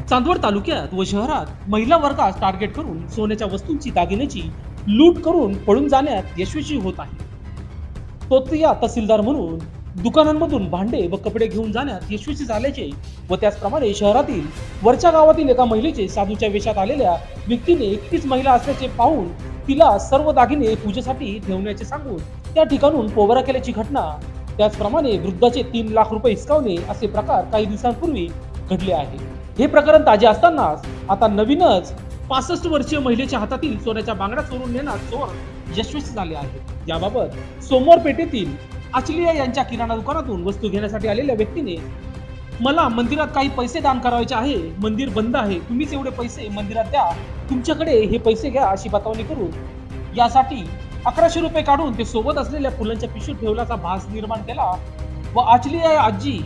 चांदवड तालुक्यात व शहरात महिला वर्गास टार्गेट करून सोन्याच्या वस्तूंची दागिन्याची लूट करून पळून जाण्यात यशस्वी होत आहे. तोतिया तहसीलदार म्हणून दुकानांमधून भांडे व कपडे घेऊन जाण्यात यशस्वी झाल्याचे व त्याचप्रमाणे शहरातील वरच्या गावातील एका महिलेचे साधूच्या वेशात आलेल्या व्यक्तीने एकटीच महिला असल्याचे पाहून तिला सर्व दागिने पूजेसाठी ठेवण्याचे सांगून त्या ठिकाणून पोबारा केल्याची घटना, त्याचप्रमाणे वृद्धाचे 3 लाख रुपये हिसकावणे असे प्रकार काही दिवसांपूर्वी घडले आहे. हे प्रकरण ताजे असतानाच आता नवीनच 65 वर्षीय महिलेच्या हातातील सोन्याच्या बांगड्या चोरून नेण्यात चोर यशस्वी झाले आहे. याबाबत सोमवार पेठेतील आचलिया यांच्या किराणा दुकानातून वस्तू घेण्यासाठी आलेल्या व्यक्तीने मला मंदिरात काही पैसे दान करायचे आहे, मंदिर बंद आहे, तुम्हीच एवढे पैसे मंदिरात द्या, तुमच्याकडे हे पैसे घ्या अशी बतावणी करून यासाठी 1100 रुपये काढून ते सोबत असलेल्या फुलांच्या पिशवीत ठेवल्याचा भास निर्माण केला व आचलिया आजी